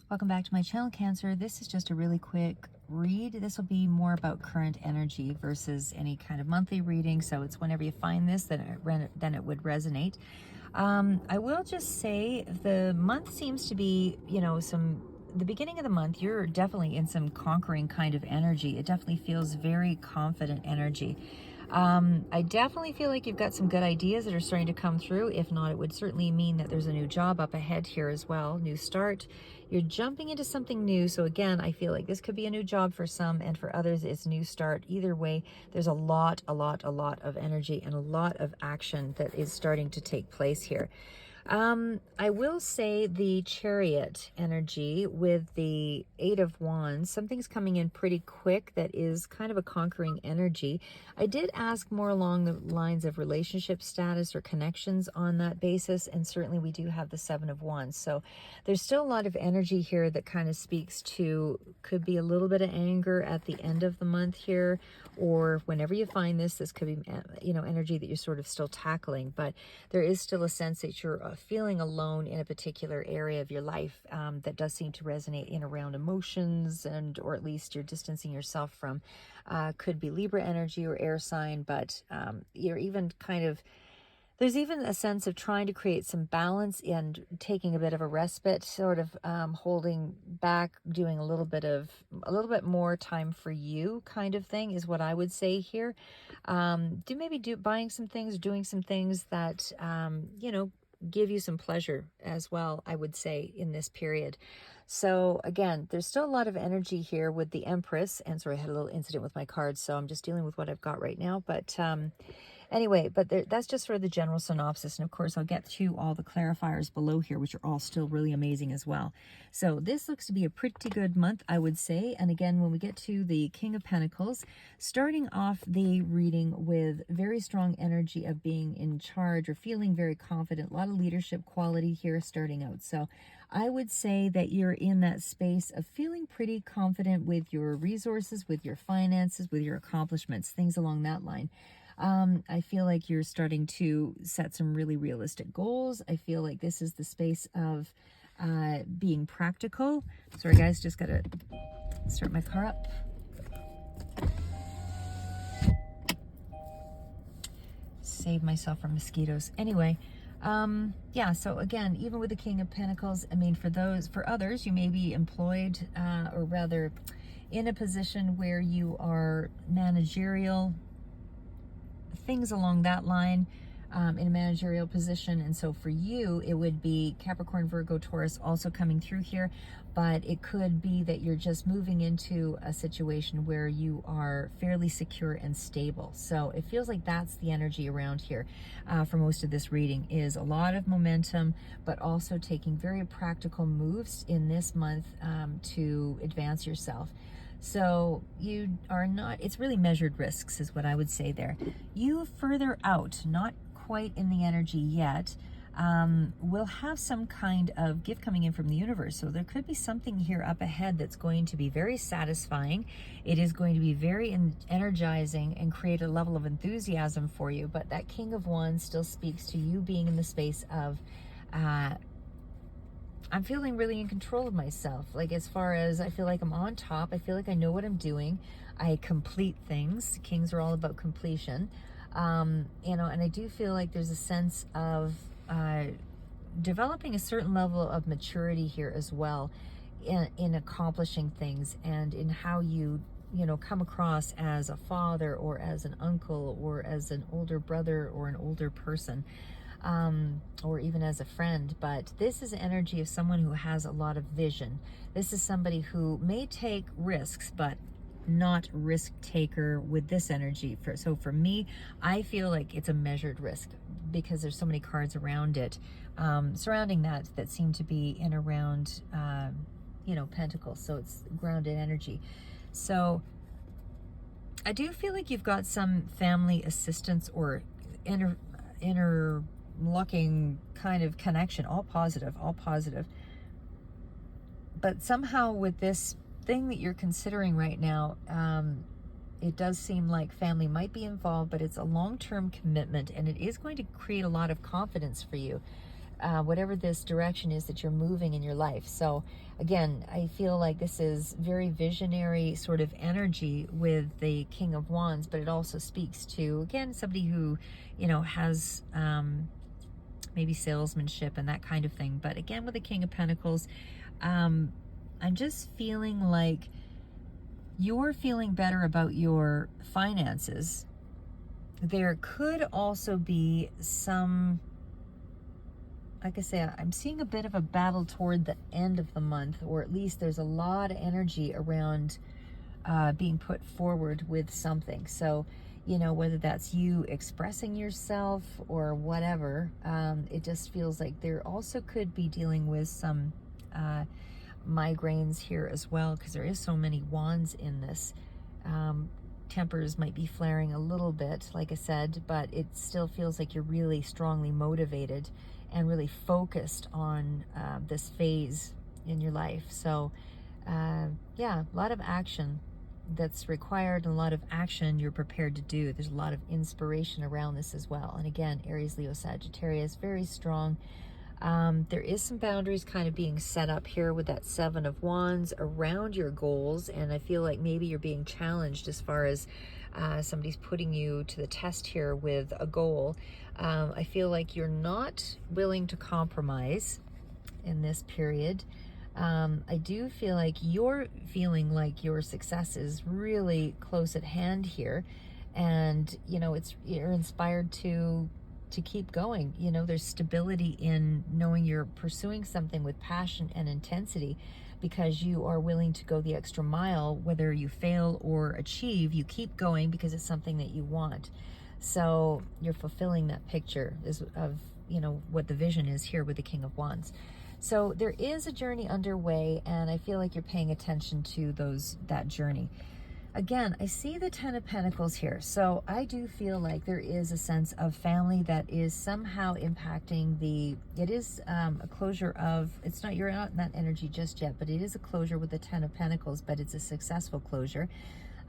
Welcome back to my channel, Cancer. This is just a really quick read. This will be more about current energy versus any kind of monthly reading. So it's whenever you find this, then it would resonate. I will just say the month seems to be, the beginning of the month, you're definitely in some conquering kind of energy. It definitely feels very confident energy. I definitely feel like you've got some good ideas that are starting to come through. If not, it would certainly mean that there's a new job up ahead here as well. New start. You're jumping into something new. So again, I feel like this could be a new job for some, and for others, it's a new start. Either way, there's a lot of energy and a lot of action that is starting to take place here. I will say the Chariot energy with the Eight of Wands, something's coming in pretty quick that is kind of a conquering energy. I did ask more along the lines of relationship status or connections on that basis, and certainly we do have the Seven of Wands. So there's still a lot of energy here that kind of speaks to, could be a little bit of anger at the end of the month here, or whenever you find this could be, energy that you're sort of still tackling, but there is still a sense that you're feeling alone in a particular area of your life that does seem to resonate in around emotions, and or at least you're distancing yourself from. Could be Libra energy or air sign, but you're even kind of, there's even a sense of trying to create some balance and taking a bit of a respite, sort of holding back, doing a little bit more time for you kind of thing is what I would say here. Buying some things, doing some things that, give you some pleasure as well, I would say, in this period. So again, there's still a lot of energy here with the Empress, and sorry, I had a little incident with my cards, so I'm just dealing with what I've got right now. But anyway, that's just sort of the general synopsis. And of course, I'll get to all the clarifiers below here, which are all still really amazing as well. So this looks to be a pretty good month, I would say. And again, when we get to the King of Pentacles, starting off the reading with very strong energy of being in charge or feeling very confident, a lot of leadership quality here starting out. So I would say that you're in that space of feeling pretty confident with your resources, with your finances, with your accomplishments, things along that line. I feel like you're starting to set some really realistic goals. I feel like this is the space of being practical. Sorry guys, just gotta start my car up. Save myself from mosquitoes. Anyway, yeah, so again, even with the King of Pentacles, I mean, for others, you may be employed, or rather in a position where you are managerial, things along that line, in a managerial position. And so for you, it would be Capricorn, Virgo, Taurus also coming through here. But it could be that you're just moving into a situation where you are fairly secure and stable. So it feels like that's the energy around here for most of this reading, is a lot of momentum, but also taking very practical moves in this month to advance yourself. So you are not, it's really measured risks is what I would say there. You further out, not quite in the energy yet, will have some kind of gift coming in from the universe. So there could be something here up ahead that's going to be very satisfying. It is going to be very energizing and create a level of enthusiasm for you. But that King of Wands still speaks to you being in the space of, I'm feeling really in control of myself. Like, as far as I feel like I'm on top, I feel like I know what I'm doing. I complete things. Kings are all about completion. And I do feel like there's a sense of developing a certain level of maturity here as well in accomplishing things, and in how you come across as a father or as an uncle or as an older brother or an older person. Or even as a friend. But this is energy of someone who has a lot of vision. This is somebody who may take risks, but not risk taker with this energy. So for me, I feel like it's a measured risk because there's so many cards around it, surrounding that seem to be in around, Pentacles. So it's grounded energy. So I do feel like you've got some family assistance or interlocking kind of connection, all positive. But somehow with this thing that you're considering right now, it does seem like family might be involved, but it's a long-term commitment, and it is going to create a lot of confidence for you. whatever this direction is that you're moving in your life. So again, I feel like this is very visionary sort of energy with the King of Wands, but it also speaks to, again, somebody who, has maybe salesmanship and that kind of thing. But again, with the King of Pentacles, I'm just feeling like you're feeling better about your finances. There could also be some, like I say, I'm seeing a bit of a battle toward the end of the month, or at least there's a lot of energy around being put forward with something. So, whether that's you expressing yourself or whatever, it just feels like there also could be dealing with some migraines here as well, because there is so many wands in this. Tempers might be flaring a little bit, like I said, but it still feels like you're really strongly motivated and really focused on this phase in your life. So yeah, a lot of action that's required and a lot of action you're prepared to do. There's a lot of inspiration around this as well. And again, Aries, Leo, Sagittarius, very strong. There is some boundaries kind of being set up here with that Seven of Wands around your goals, and I feel like maybe you're being challenged as far as somebody's putting you to the test here with a goal. I feel like you're not willing to compromise in this period. I do feel like you're feeling like your success is really close at hand here, and you're inspired to keep going. There's stability in knowing you're pursuing something with passion and intensity, because you are willing to go the extra mile. Whether you fail or achieve, you keep going because it's something that you want. So you're fulfilling that picture of what the vision is here with the King of Wands. So there is a journey underway, and I feel like you're paying attention to that journey. Again, I see the Ten of Pentacles here. So I do feel like there is a sense of family that is somehow impacting it is a closure of, you're not in that energy just yet, but it is a closure with the Ten of Pentacles, but it's a successful closure.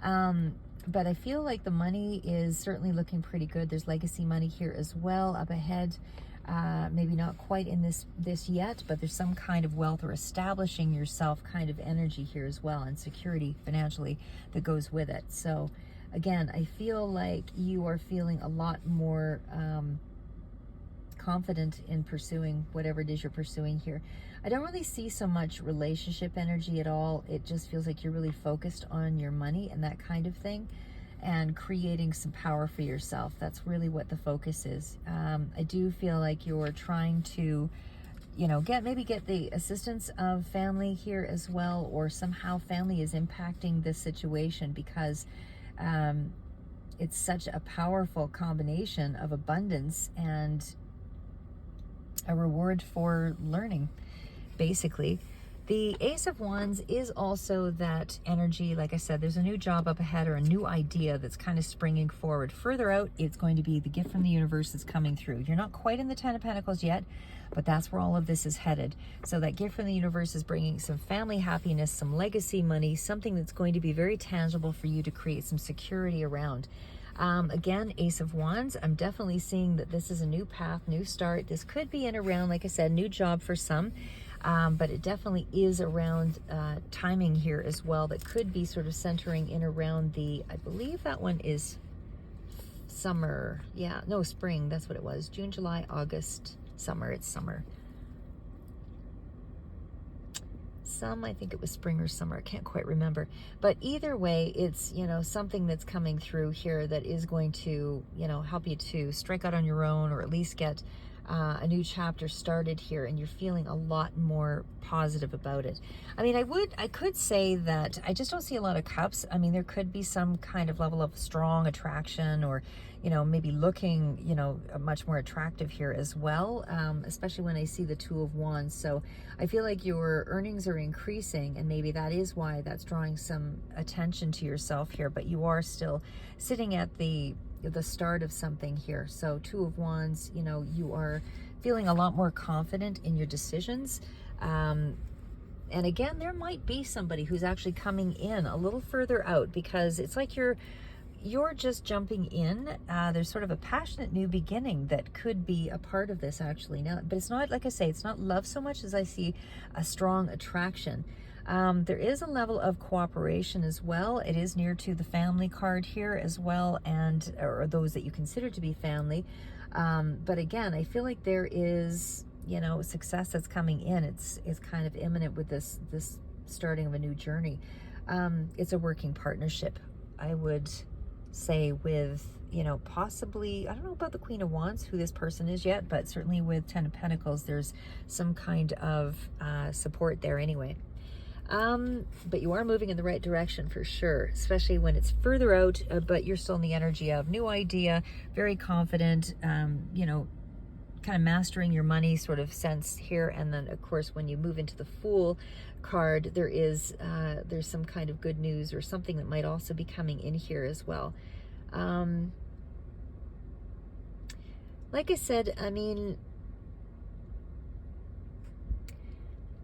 But I feel like the money is certainly looking pretty good. There's legacy money here as well up ahead. Maybe not quite in this yet, but there's some kind of wealth or establishing yourself kind of energy here as well, and security financially that goes with it. So again, I feel like you are feeling a lot more confident in pursuing whatever it is you're pursuing here. I don't really see so much relationship energy at all. It just feels like you're really focused on your money and that kind of thing, and creating some power for yourself. That's really what the focus is. I do feel like you're trying to, get the assistance of family here as well, or somehow family is impacting this situation, because it's such a powerful combination of abundance and a reward for learning, basically. The Ace of Wands is also that energy. Like I said, there's a new job up ahead, or a new idea that's kind of springing forward. Further out, it's going to be the gift from the universe that's coming through. You're not quite in the Ten of Pentacles yet, but that's where all of this is headed. So that gift from the universe is bringing some family happiness, some legacy money, something that's going to be very tangible for you to create some security around. Again, Ace of Wands, I'm definitely seeing that this is a new path, new start. This could be in around, like I said, new job for some. But it definitely is around timing here as well, that could be sort of centering in around I believe that one is summer. Yeah, no, spring, that's what it was. June, July, August, summer. It's summer. I think it was spring or summer. I can't quite remember. But either way, it's, something that's coming through here that is going to, help you to strike out on your own, or at least get a new chapter started here, and you're feeling a lot more positive about it. I mean, I could say that I just don't see a lot of cups. I mean, there could be some kind of level of strong attraction, or maybe looking much more attractive here as well, especially when I see the Two of Wands. So I feel like your earnings are increasing, and maybe that is why that's drawing some attention to yourself here, but you are still sitting at the start of something here. So Two of Wands, you are feeling a lot more confident in your decisions. And again, there might be somebody who's actually coming in a little further out, because it's like you're you're just jumping in. There's sort of a passionate new beginning that could be a part of this actually now, but it's not, like I say, it's not love so much as I see a strong attraction. There is a level of cooperation as well. It is near to the family card here as well, and or those that you consider to be family. But again, I feel like there is, you know, success that's coming in. It's kind of imminent with this starting of a new journey. It's a working partnership, I would say, with, you know, possibly, I don't know about the Queen of Wands, who this person is yet, but certainly with Ten of Pentacles, there's some kind of support there anyway. But you are moving in the right direction for sure, especially when it's further out, but you're still in the energy of new idea, very confident, you know, kind of mastering your money sort of sense here. And then of course, when you move into the Fool card, there is there's some kind of good news or something that might also be coming in here as well. Like I said, I mean,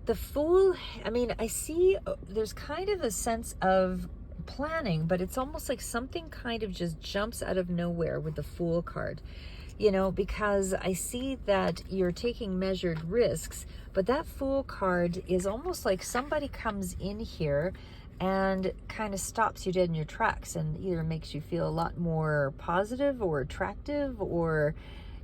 the Fool, I mean, I see there's kind of a sense of planning, but it's almost like something kind of just jumps out of nowhere with the Fool card, you know, because I see that you're taking measured risks, but that Fool card is almost like somebody comes in here and kind of stops you dead in your tracks and either makes you feel a lot more positive or attractive, or,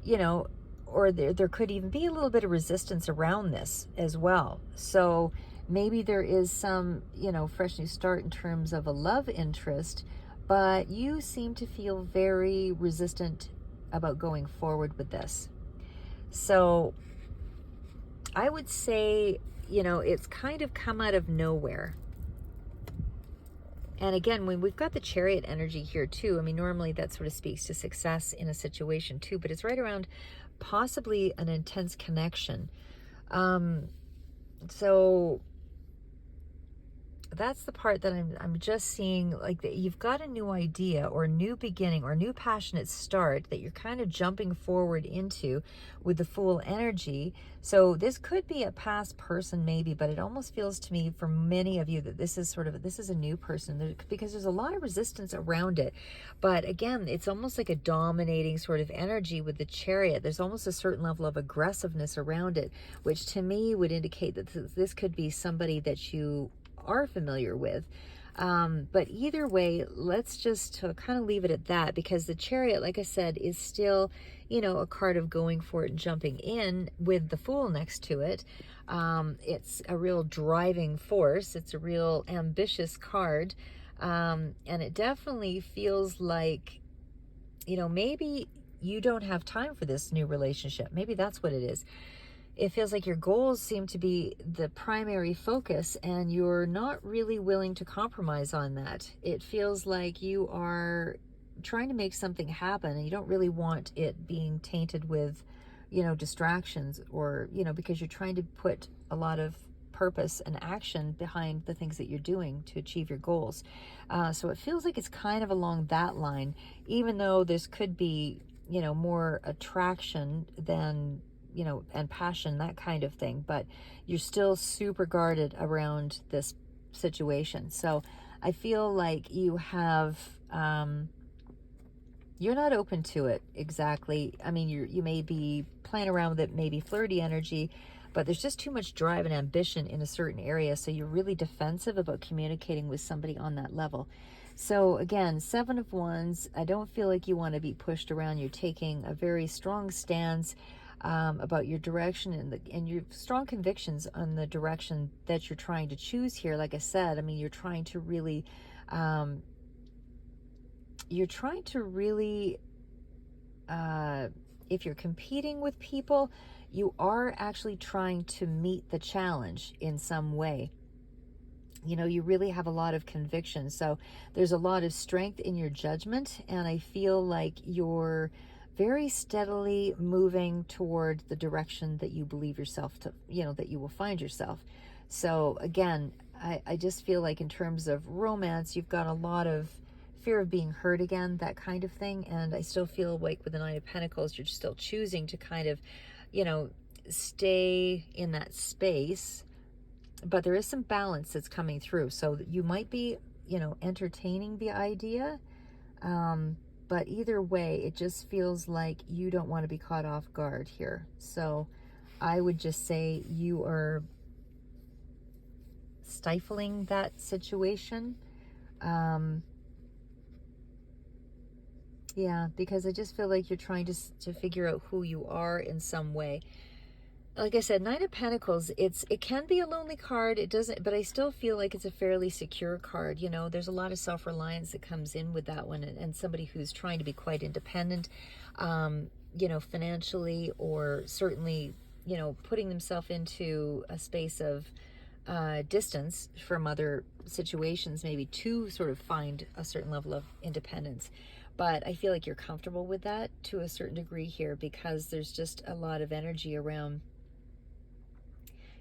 you know, or there could even be a little bit of resistance around this as well. So maybe there is some, you know, fresh new start in terms of a love interest, but you seem to feel very resistant about going forward with this. So I would say, you know, it's kind of come out of nowhere. And again, when we've got the Chariot energy here too, I mean, normally that sort of speaks to success in a situation too, but it's right around possibly an intense connection. So that's the part that I'm just seeing, like, that you've got a new idea or a new beginning or a new passionate start that you're kind of jumping forward into with the Fool energy. So this could be a past person maybe, but it almost feels to me for many of you that this is this is a new person, because there's a lot of resistance around it. But again, it's almost like a dominating sort of energy with the Chariot. There's almost a certain level of aggressiveness around it, which to me would indicate that this could be somebody that you are familiar with. But either way, let's just kind of leave it at that, because the Chariot, like I said, is still, you know, a card of going for it and jumping in with the Fool next to it. It's a real driving force. It's a real ambitious card. And it definitely feels like, you know, maybe you don't have time for this new relationship. Maybe that's what it is. It feels like your goals seem to be the primary focus and you're not really willing to compromise on that. It feels like you are trying to make something happen and you don't really want it being tainted with, you know, distractions, or, you know, because you're trying to put a lot of purpose and action behind the things that you're doing to achieve your goals. So it feels like it's kind of along that line, even though this could be, you know, more attraction than, you know, and passion, that kind of thing, but you're still super guarded around this situation. So I feel like you have, you're not open to it exactly. I mean, you may be playing around with it, maybe flirty energy, but there's just too much drive and ambition in a certain area. So you're really defensive about communicating with somebody on that level. So again, Seven of Wands, I don't feel like you want to be pushed around. You're taking a very strong stance about your direction and your strong convictions on the direction that you're trying to choose here. Like I said, I mean, you're trying to really, if you're competing with people, you are actually trying to meet the challenge in some way. You know, you really have a lot of conviction. So there's a lot of strength in your judgment, and I feel like you're very steadily moving toward the direction that you believe yourself to, you know, that you will find yourself. So again, I just feel like in terms of romance, you've got a lot of fear of being hurt again, that kind of thing. And I still feel like with the Nine of Pentacles, you're still choosing to kind of, you know, stay in that space, but there is some balance that's coming through. So you might be, you know, entertaining the idea But either way, it just feels like you don't want to be caught off guard here. So I would just say you are stifling that situation. Um, yeah, because I just feel like you're trying to figure out who you are in some way. Like I said, Nine of Pentacles, it can be a lonely card. It doesn't, but I still feel like it's a fairly secure card. You know, there's a lot of self-reliance that comes in with that one, and somebody who's trying to be quite independent, you know, financially, or certainly, you know, putting themselves into a space of distance from other situations, maybe to sort of find a certain level of independence. But I feel like you're comfortable with that to a certain degree here, because there's just a lot of energy around,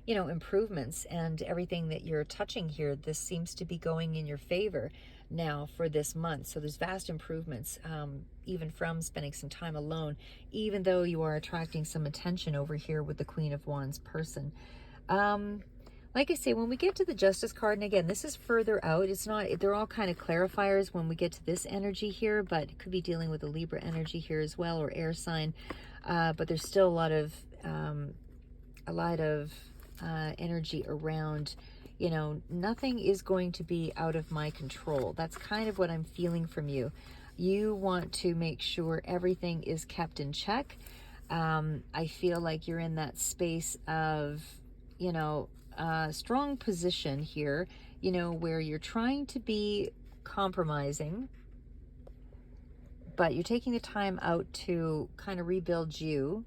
you know, improvements and everything that you're touching here. This seems to be going in your favor now for this month. So there's vast improvements, even from spending some time alone, even though you are attracting some attention over here with the Queen of Wands person. Like I say, when we get to the Justice card, and again, this is further out, it's not, they're all kind of clarifiers when we get to this energy here, but it could be dealing with the Libra energy here as well, or air sign. But there's still a lot of energy around, you know, nothing is going to be out of my control. That's kind of what I'm feeling from you. You want to make sure everything is kept in check. I feel like you're in that space of, you know, strong position here, you know, where you're trying to be compromising, but you're taking the time out to kind of rebuild you.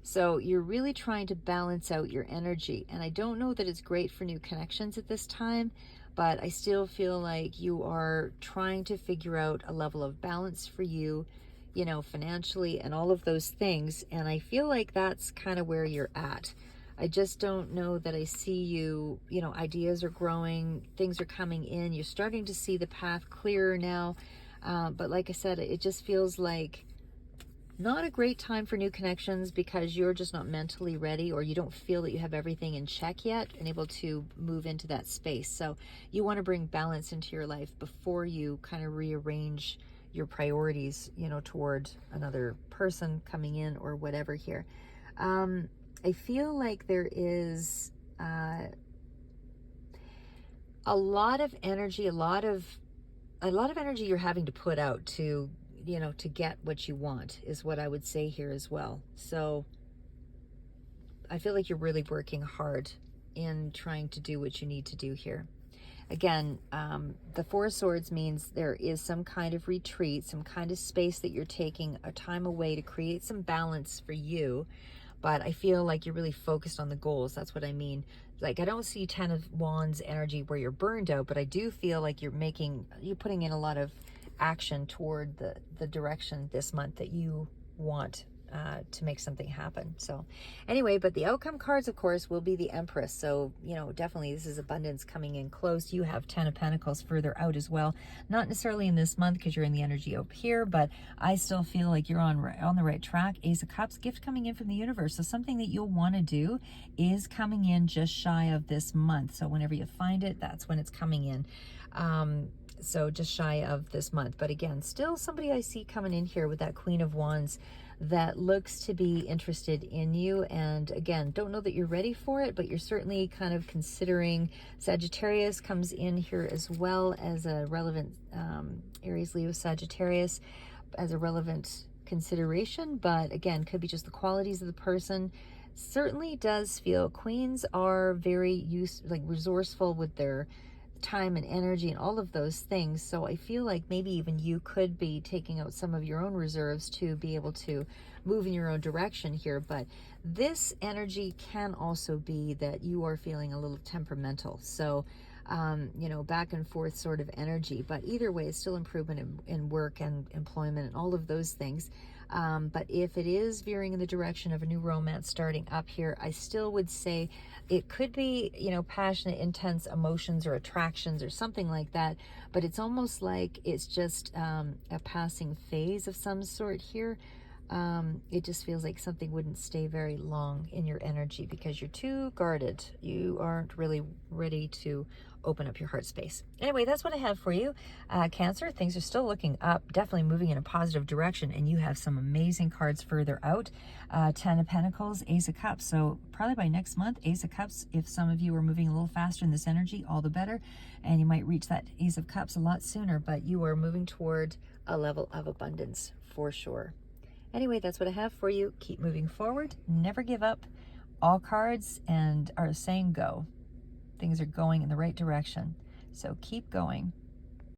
So you're really trying to balance out your energy. And I don't know that it's great for new connections at this time, but I still feel like you are trying to figure out a level of balance for you, you know, financially and all of those things. And I feel like that's kind of where you're at. I just don't know that I see you, you know, ideas are growing, things are coming in, you're starting to see the path clearer now. But like I said, it just feels like not a great time for new connections, because you're just not mentally ready, or you don't feel that you have everything in check yet and able to move into that space. So you want to bring balance into your life before you kind of rearrange your priorities, you know, toward another person coming in or whatever here. I feel like there is a lot of energy, a lot of energy you're having to put out to, you know, to get what you want, is what I would say here as well. So I feel like you're really working hard in trying to do what you need to do here. Again, the Four of Swords means there is some kind of retreat, some kind of space that you're taking a time away to create some balance for you. But I feel like you're really focused on the goals. That's what I mean. Like, I don't see Ten of Wands energy where you're burned out, but I do feel like you're putting in a lot of action toward the direction this month that you want to make something happen. So anyway, but the outcome cards, of course, will be the Empress. So, you know, definitely this is abundance coming in close. You have Ten of Pentacles further out as well. Not necessarily in this month because you're in the energy up here, but I still feel like you're on the right track. Ace of Cups, gift coming in from the universe. So something that you'll want to do is coming in just shy of this month. So whenever you find it, that's when it's coming in. So just shy of this month. But again, still somebody I see coming in here with that Queen of Wands that looks to be interested in you. And again, don't know that you're ready for it, but you're certainly kind of considering. Sagittarius comes in here as well as a relevant, Aries, Leo, Sagittarius as a relevant consideration. But again, could be just the qualities of the person. Certainly does feel queens are very resourceful with their time and energy and all of those things. So I feel like maybe even you could be taking out some of your own reserves to be able to move in your own direction here. But this energy can also be that you are feeling a little temperamental. So, you know, back and forth sort of energy. But either way, it's still improvement in work and employment and all of those things. But if it is veering in the direction of a new romance starting up here, I still would say it could be, you know, passionate, intense emotions or attractions or something like that. But it's almost like it's just a passing phase of some sort here. It just feels like something wouldn't stay very long in your energy because you're too guarded. You aren't really ready to open up your heart space. Anyway, that's what I have for you. Cancer, things are still looking up, definitely moving in a positive direction, and you have some amazing cards further out. Ten of Pentacles, Ace of Cups. So probably by next month, Ace of Cups, if some of you are moving a little faster in this energy, all the better. And you might reach that Ace of Cups a lot sooner, but you are moving toward a level of abundance for sure. Anyway, that's what I have for you. Keep moving forward. Never give up. All cards and are saying go. Things are going in the right direction. So keep going.